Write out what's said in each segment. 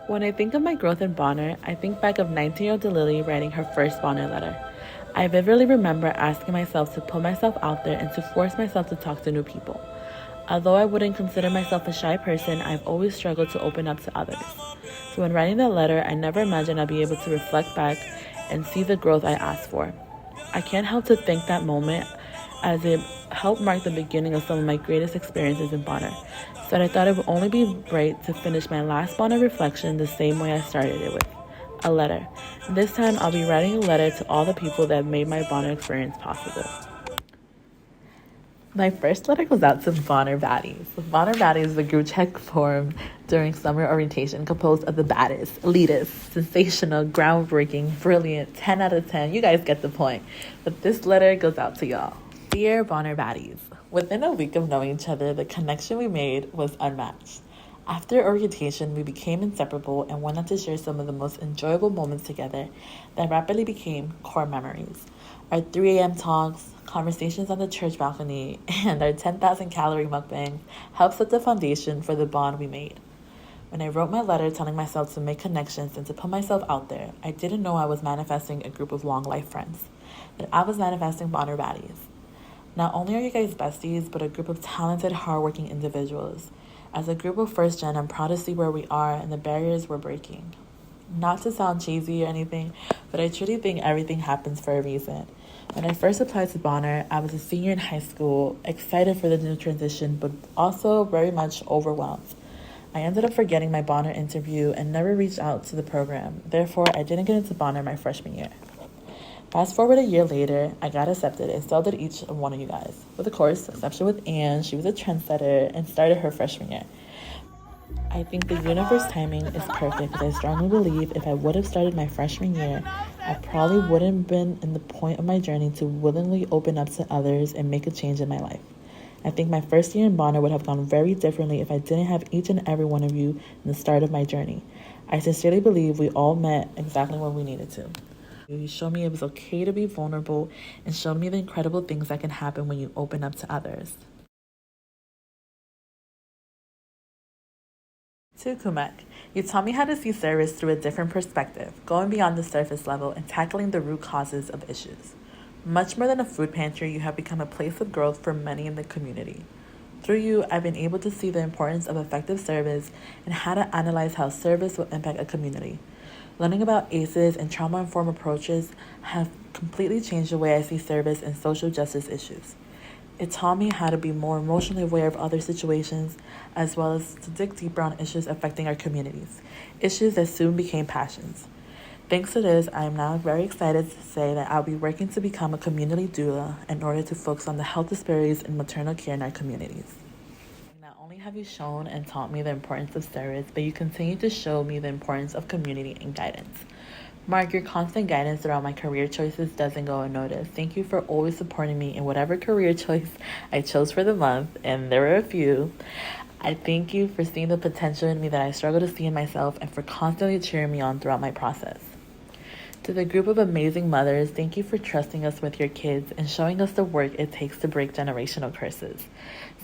When I think of my growth in Bonner, I think back of 19-year-old Dalili writing her first Bonner letter. I vividly remember asking myself to put myself out there and to force myself to talk to new people. Although I wouldn't consider myself a shy person, I've always struggled to open up to others. So when writing that letter, I never imagined I'd be able to reflect back and see the growth I asked for. I can't help to think that moment as it helped mark the beginning of some of my greatest experiences in Bonner. So I thought it would only be right to finish my last Bonner reflection the same way I started it with a letter. This time I'll be writing a letter to all the people that made my Bonner experience possible. My first letter goes out to Bonner Baddies. Bonner Baddies is a group chat formed during summer orientation composed of the baddest, elitist, sensational, groundbreaking, brilliant, 10 out of 10. You guys get the point. But this letter goes out to y'all. Dear Bonner Baddies, within a week of knowing each other, the connection we made was unmatched. After orientation, we became inseparable and went on to share some of the most enjoyable moments together that rapidly became core memories. Our 3 a.m. talks, conversations on the church balcony, and our 10,000 calorie mukbang helped set the foundation for the bond we made. When I wrote my letter telling myself to make connections and to put myself out there, I didn't know I was manifesting a group of long life friends, that I was manifesting Bonner Baddies. Not only are you guys besties, but a group of talented, hardworking individuals. As a group of first gen, I'm proud to see where we are and the barriers we're breaking. Not to sound cheesy or anything, but I truly think everything happens for a reason. When I first applied to Bonner, I was a senior in high school, excited for the new transition, but also very much overwhelmed. I ended up forgetting my Bonner interview and never reached out to the program. Therefore, I didn't get into Bonner my freshman year. Fast forward a year later, I got accepted, and so did each of one of you guys. With, of course, exception with Anne, she was a trendsetter and started her freshman year. I think the universe timing is perfect because I strongly believe if I would have started my freshman year, I probably wouldn't have been in the point of my journey to willingly open up to others and make a change in my life. I think my first year in Bonner would have gone very differently if I didn't have each and every one of you in the start of my journey. I sincerely believe we all met exactly when we needed to. You showed me it was okay to be vulnerable and showed me the incredible things that can happen when you open up to others. To Kumek, you taught me how to see service through a different perspective, going beyond the surface level and tackling the root causes of issues. Much more than a food pantry, you have become a place of growth for many in the community. Through you, I've been able to see the importance of effective service and how to analyze how service will impact a community. Learning about ACEs and trauma-informed approaches have completely changed the way I see service and social justice issues. It taught me how to be more emotionally aware of other situations, as well as to dig deeper on issues affecting our communities, issues that soon became passions. Thanks to this, I am now very excited to say that I'll be working to become a community doula in order to focus on the health disparities in maternal care in our communities. Not only have you shown and taught me the importance of service, but you continue to show me the importance of community and guidance. Mark, your constant guidance throughout my career choices doesn't go unnoticed. Thank you for always supporting me in whatever career choice I chose for the month, and there were a few. I thank you for seeing the potential in me that I struggle to see in myself and for constantly cheering me on throughout my process. To the group of amazing mothers, thank you for trusting us with your kids and showing us the work it takes to break generational curses.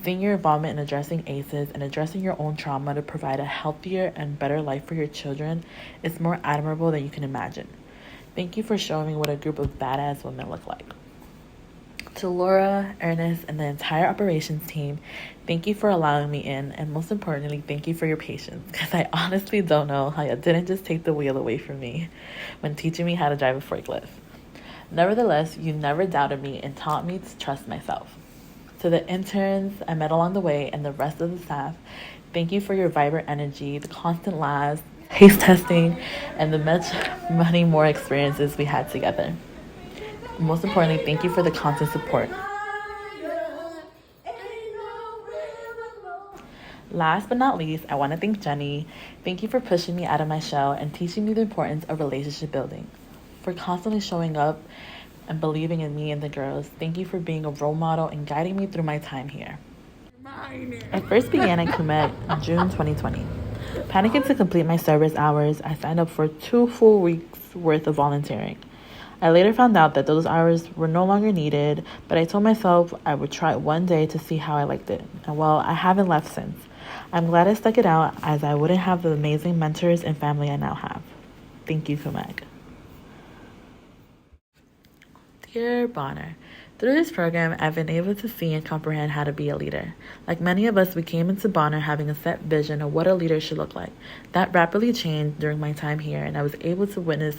Seeing your involvement in addressing ACEs and addressing your own trauma to provide a healthier and better life for your children is more admirable than you can imagine. Thank you for showing me what a group of badass women look like. To Laura, Ernest, and the entire operations team, thank you for allowing me in, and most importantly, thank you for your patience, because I honestly don't know how you didn't just take the wheel away from me when teaching me how to drive a forklift. Nevertheless, you never doubted me and taught me to trust myself. To the interns I met along the way and the rest of the staff, thank you for your vibrant energy, the constant laughs, taste testing, and the many more experiences we had together. Most importantly, thank you for the constant support. Last but not least, I want to thank Jenny. Thank you for pushing me out of my shell and teaching me the importance of relationship building. For constantly showing up and believing in me and the girls. Thank you for being a role model and guiding me through my time here. I first began at Kumet in June 2020. Panicking to complete my service hours, I signed up for 2 full weeks worth of volunteering. I later found out that those hours were no longer needed, but I told myself I would try it one day to see how I liked it. And well, I haven't left since. I'm glad I stuck it out, as I wouldn't have the amazing mentors and family I now have. Thank you, Kumeg. Dear Bonner, through this program, I've been able to see and comprehend how to be a leader. Like many of us, we came into Bonner having a set vision of what a leader should look like. That rapidly changed during my time here, and I was able to witness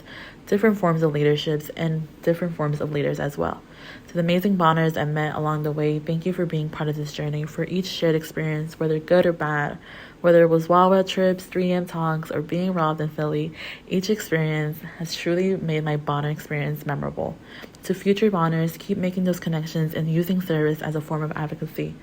different forms of leaderships and different forms of leaders as well. To the amazing Bonners I met along the way, thank you for being part of this journey, for each shared experience, whether good or bad. Whether it was Wild Wild trips, 3am talks, or being robbed in Philly, each experience has truly made my Bonner experience memorable. To future Bonners, keep making those connections and using service as a form of advocacy.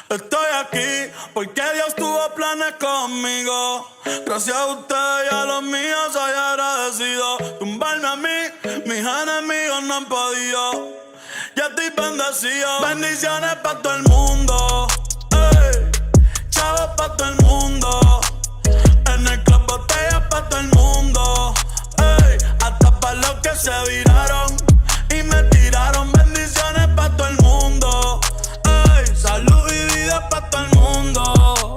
Estoy aquí porque Dios tuvo planes conmigo. Gracias a usted y a los míos soy agradecido. Tumbarme a mí, mis enemigos no han podido. Ya estoy bendecido. Bendiciones para todo el mundo. Ey, chavos para todo el mundo. En el club botellas para todo el mundo. Ey, hasta para los que se viraron y me tiraron. Bendiciones para todo el mundo. Ey, salud y vida para todo el mundo.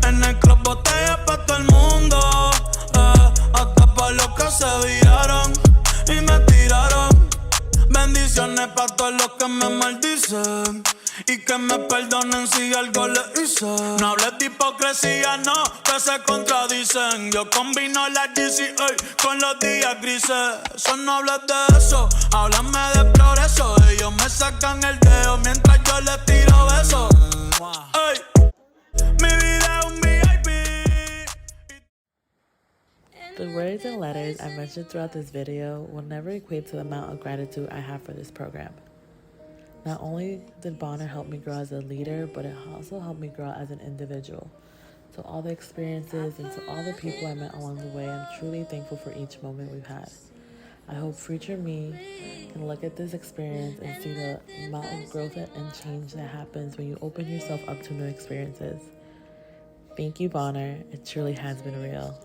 En el club botellas para todo el mundo. Hasta para los que se viraron y me tiraron. Bendiciones para todos los que me maldicen y que me perdonen si algo les hice. No hables de hipocresía, no, que se contradicen. Yo combino la GCA con los días grises. Eso no hablas de eso, háblame de progreso. Ellos me sacan el dedo mientras yo les tiro besos. Ey, mi vida es un VIP. The words and letters I mentioned throughout this video will never equate to the amount of gratitude I have for this program. Not only did Bonner help me grow as a leader, but it also helped me grow as an individual. To all the experiences and to all the people I met along the way, I'm truly thankful for each moment we've had. I hope future me can look at this experience and see the amount of growth and change that happens when you open yourself up to new experiences. Thank you, Bonner. It truly has been real.